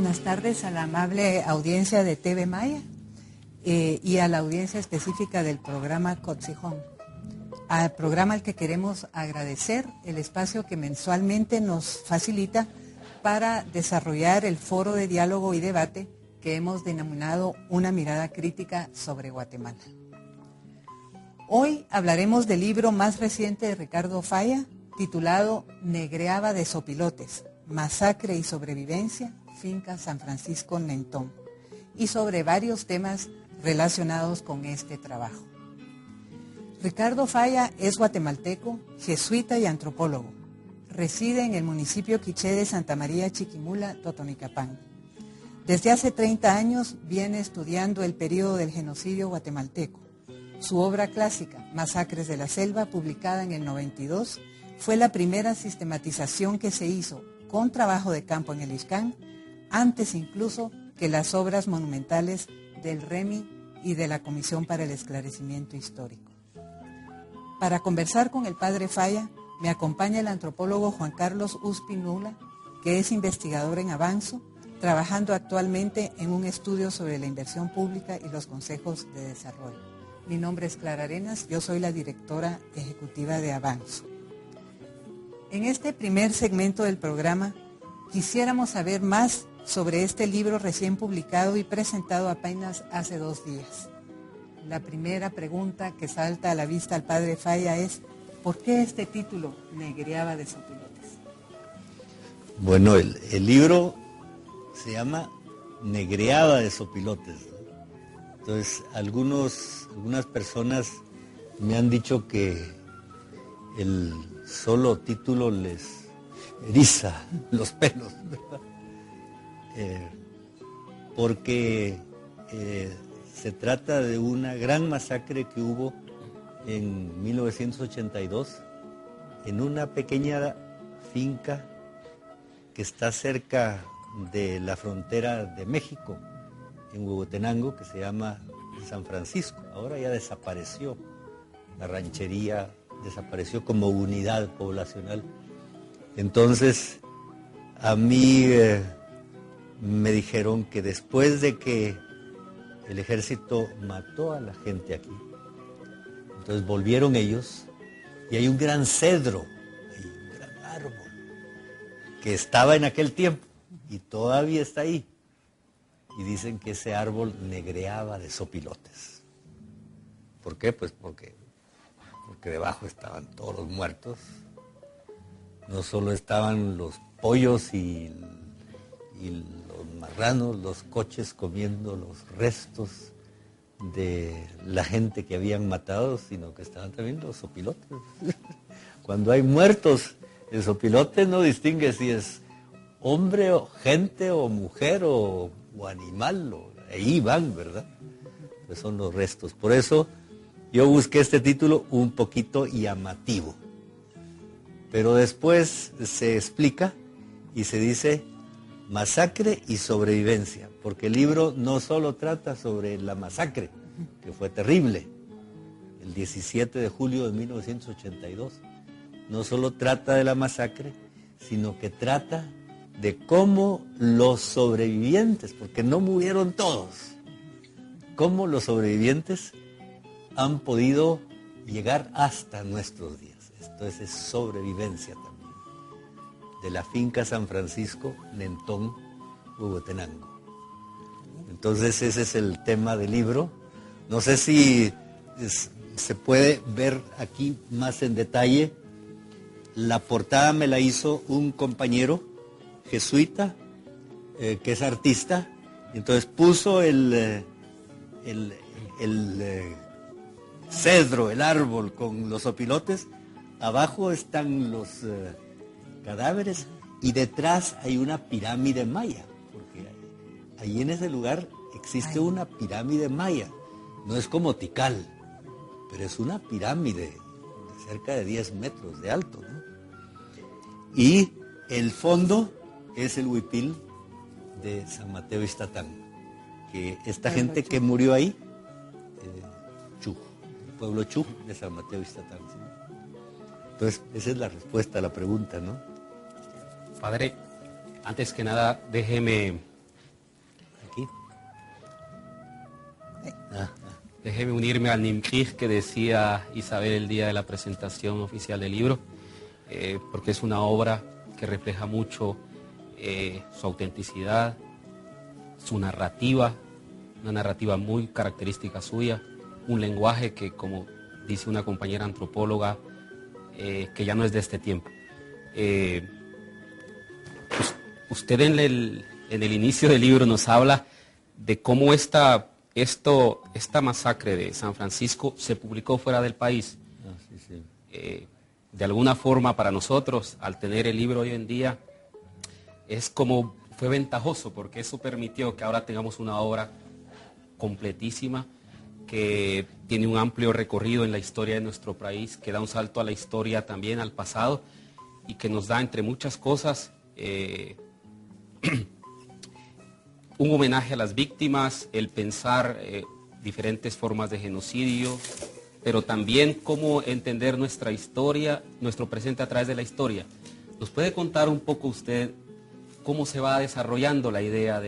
buenas tardes a la amable audiencia de TV Maya y a la audiencia específica del programa Cotzijón. Al programa al que queremos agradecer el espacio que mensualmente nos facilita para desarrollar el foro de diálogo y debate que hemos denominado Una mirada crítica sobre Guatemala. Hoy hablaremos del libro más reciente de Ricardo Falla, titulado Negreaba de Sopilotes, Masacre y Sobrevivencia, Finca San Francisco Nentón, y sobre varios temas relacionados con este trabajo. Ricardo Falla es guatemalteco, jesuita y antropólogo. Reside en el municipio quiché de Santa María Chiquimula, Totonicapán. Desde hace 30 años viene estudiando el periodo del genocidio guatemalteco. Su obra clásica, Masacres de la Selva, publicada en el 92, fue la primera sistematización que se hizo con trabajo de campo en el Ixcán, antes incluso que las obras monumentales del REMI y de la Comisión para el Esclarecimiento Histórico. Para conversar con el padre Falla, me acompaña el antropólogo Juan Carlos Uspinula, que es investigador en Avanzo, trabajando actualmente en un estudio sobre la inversión pública y los consejos de desarrollo. Mi nombre es Clara Arenas, yo soy la directora ejecutiva de Avanzo. En este primer segmento del programa, quisiéramos saber más sobre este libro recién publicado y presentado apenas hace 2 días. La primera pregunta que salta a la vista al padre Falla es: ¿por qué este título, Negreaba de Sopilotes? Bueno, el libro se llama Negreaba de Sopilotes. Entonces, algunas personas me han dicho que el solo título les eriza los pelos, ¿verdad? Porque se trata de una gran masacre que hubo en 1982 en una pequeña finca que está cerca de la frontera de México, en Huehuetenango, que se llama San Francisco. Ahora ya desapareció, la ranchería desapareció como unidad poblacional. Entonces, a mí me dijeron que después de que el ejército mató a la gente aquí, entonces volvieron ellos y hay un gran cedro, hay un gran árbol que estaba en aquel tiempo y todavía está ahí. Y dicen que ese árbol negreaba de sopilotes. ¿Por qué? Pues porque debajo estaban todos los muertos. No solo estaban los pollos y los marranos, los coches comiendo los restos de la gente que habían matado, sino que estaban también los sopilotes. Cuando hay muertos, el sopilote no distingue si es hombre o gente o mujer o animal, ahí van, ¿verdad? Pues son los restos. Por eso yo busqué este título un poquito llamativo. Pero después se explica y se dice Masacre y Sobrevivencia, porque el libro no solo trata sobre la masacre, que fue terrible, el 17 de julio de 1982, no solo trata de la masacre, sino que trata de cómo los sobrevivientes, porque no murieron todos, cómo los sobrevivientes han podido llegar hasta nuestros días. Esto es sobrevivencia también, de la finca San Francisco Nentón, Huehuetenango. Entonces ese es el tema del libro. No sé si se puede ver aquí más en detalle. La portada me la hizo un compañero jesuita, que es artista. Entonces puso el cedro, el árbol con los opilotes. Abajo están los cadáveres y detrás hay una pirámide maya, porque ahí en ese lugar existe una pirámide maya. No es como Tikal, pero es una pirámide de cerca de 10 metros de alto, ¿no? Y el fondo es el huipil de San Mateo Ixtatán, que esta gente que murió ahí, Chuj, el pueblo Chuj de San Mateo Ixtatán, ¿sí? Entonces, esa es la respuesta a la pregunta, ¿no? Padre, antes que nada, déjeme déjeme unirme al Nimkij que decía Isabel el día de la presentación oficial del libro, porque es una obra que refleja mucho su autenticidad, su narrativa, una narrativa muy característica suya, un lenguaje que, como dice una compañera antropóloga, que ya no es de este tiempo. Usted en el inicio del libro nos habla de cómo esta masacre de San Francisco se publicó fuera del país. Sí. De alguna forma para nosotros, al tener el libro hoy en día, fue ventajoso porque eso permitió que ahora tengamos una obra completísima que tiene un amplio recorrido en la historia de nuestro país, que da un salto a la historia también, al pasado, y que nos da, entre muchas cosas, un homenaje a las víctimas, el pensar diferentes formas de genocidio, pero también cómo entender nuestra historia, nuestro presente a través de la historia. ¿Nos puede contar un poco usted cómo se va desarrollando la idea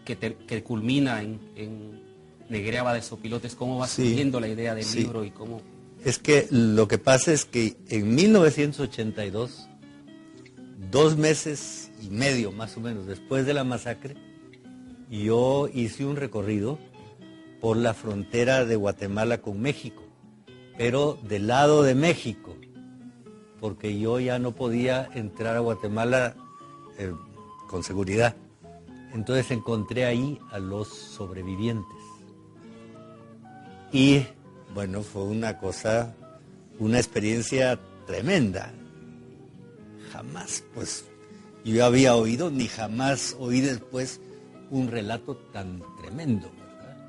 que culmina en Negreaba de Sopilotes? ¿Cómo va surgiendo la idea del libro y cómo...? Es que lo que pasa es que en 1982, 2 meses y medio más o menos después de la masacre, yo hice un recorrido por la frontera de Guatemala con México, pero del lado de México, porque yo ya no podía entrar a Guatemala con seguridad. Entonces encontré ahí a los sobrevivientes. Y bueno, fue una experiencia tremenda. Jamás, pues, yo había oído, ni jamás oí después un relato tan tremendo, ¿verdad?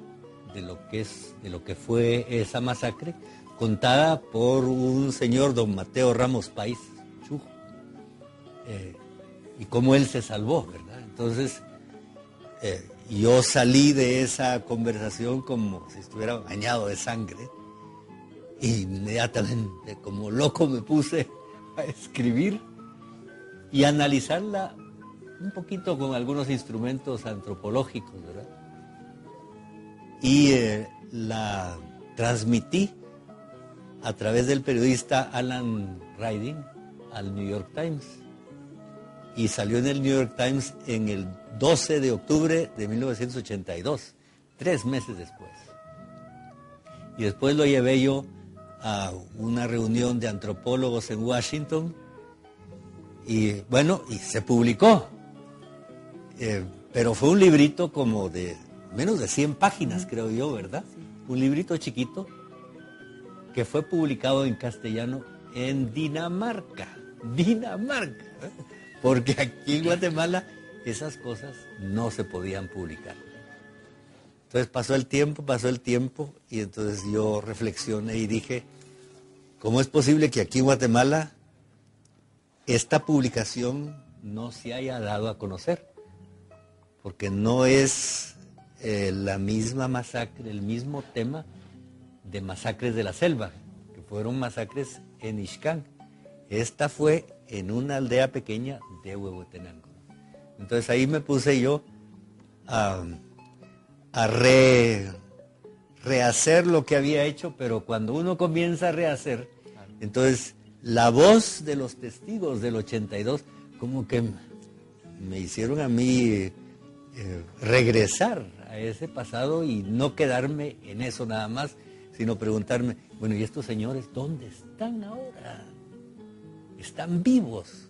De lo que fue esa masacre, contada por un señor, don Mateo Ramos País, Chujo, y cómo él se salvó, ¿verdad? Entonces, yo salí de esa conversación como si estuviera bañado de sangre, e inmediatamente, como loco, me puse a escribir y a analizarla un poquito con algunos instrumentos antropológicos, ¿verdad? Y la transmití a través del periodista Alan Riding al New York Times. Y salió en el New York Times en el 12 de octubre de 1982, 3 meses después. Y después lo llevé yo a una reunión de antropólogos en Washington y bueno, y se publicó. Pero fue un librito como de menos de 100 páginas, creo yo, ¿verdad? Un librito chiquito que fue publicado en castellano en Dinamarca, porque aquí en Guatemala esas cosas no se podían publicar. Entonces pasó el tiempo y entonces yo reflexioné y dije, ¿cómo es posible que aquí en Guatemala esta publicación no se haya dado a conocer? Porque no es la misma masacre, el mismo tema de masacres de la selva, que fueron masacres en Ixcán. Esta fue en una aldea pequeña de Huehuetenango. Entonces ahí me puse yo a rehacer lo que había hecho, pero cuando uno comienza a rehacer, entonces la voz de los testigos del 82 como que me hicieron a mí regresar a ese pasado y no quedarme en eso nada más, sino preguntarme, bueno, ¿y estos señores dónde están ahora? Están vivos.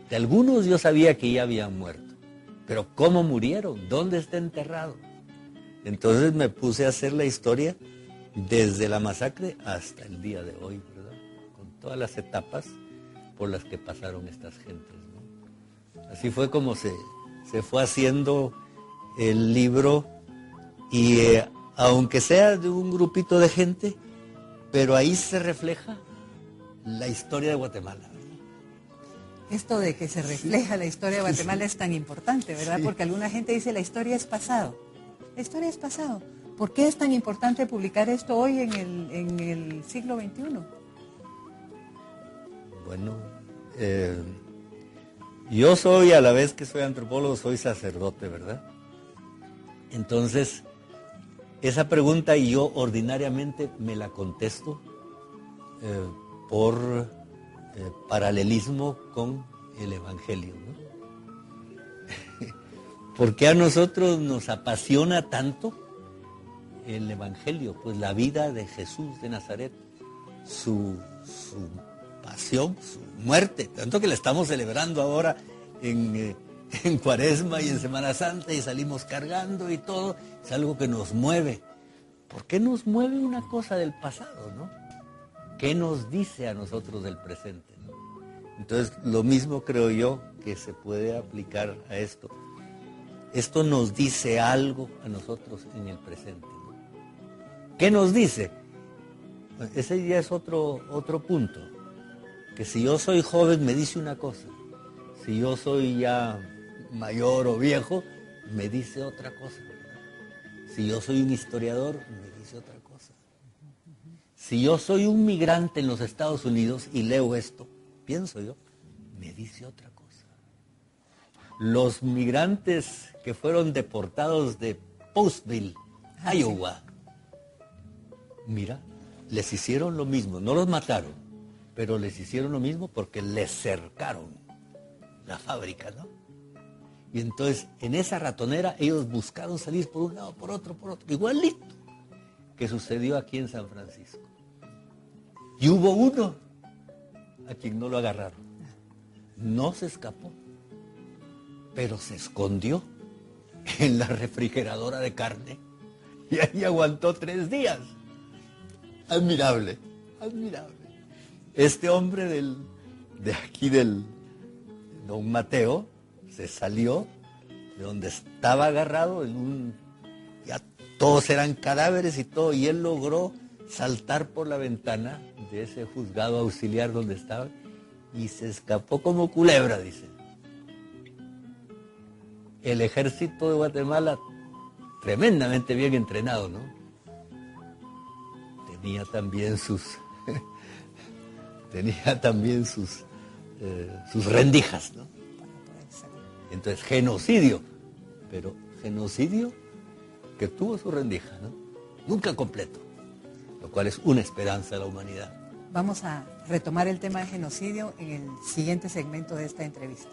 De algunos yo sabía que ya habían muerto, pero ¿cómo murieron? ¿Dónde está enterrado? Entonces me puse a hacer la historia desde la masacre hasta el día de hoy, ¿verdad? Con todas las etapas por las que pasaron estas gentes, ¿no? Así fue como se fue haciendo el libro y aunque sea de un grupito de gente, pero ahí se refleja la historia de Guatemala. Esto de que se refleja la historia de Guatemala es tan importante, ¿verdad? Sí. Porque alguna gente dice la historia es pasado. La historia es pasado. ¿Por qué es tan importante publicar esto hoy en el siglo XXI? Bueno, yo soy, a la vez que soy antropólogo, soy sacerdote, ¿verdad? Entonces, esa pregunta yo ordinariamente me la contesto por paralelismo con el Evangelio, ¿no? ¿Por qué a nosotros nos apasiona tanto el Evangelio? Pues la vida de Jesús de Nazaret, su pasión, su muerte, tanto que la estamos celebrando ahora en Cuaresma y en Semana Santa y salimos cargando y todo, es algo que nos mueve. ¿Por qué nos mueve una cosa del pasado, no? ¿Qué nos dice a nosotros del presente, no? Entonces, lo mismo creo yo que se puede aplicar a esto. Esto nos dice algo a nosotros en el presente, ¿no? ¿Qué nos dice? Ese ya es otro punto. Que si yo soy joven me dice una cosa. Si yo soy ya mayor o viejo, me dice otra cosa. Si yo soy un historiador, me dice otra cosa. Si yo soy un migrante en los Estados Unidos y leo esto, pienso yo, me dice otra cosa. Los migrantes que fueron deportados de Postville, Iowa, mira, les hicieron lo mismo, no los mataron, pero les hicieron lo mismo porque les cercaron la fábrica, ¿no? Y entonces, en esa ratonera, ellos buscaron salir por un lado, por otro, igualito que sucedió aquí en San Francisco. Y hubo uno a quien no lo agarraron. No se escapó, pero se escondió en la refrigeradora de carne y ahí aguantó 3 días. Admirable, admirable. Este hombre de aquí del don Mateo se salió de donde estaba agarrado ya todos eran cadáveres y todo, y él logró saltar por la ventana de ese juzgado auxiliar donde estaba y se escapó como culebra, dice. El ejército de Guatemala, tremendamente bien entrenado, ¿no? Tenía también sus rendijas, ¿no? Entonces, genocidio, pero genocidio que tuvo su rendija, ¿no? Nunca completo, lo cual es una esperanza a la humanidad. Vamos a retomar el tema de genocidio en el siguiente segmento de esta entrevista.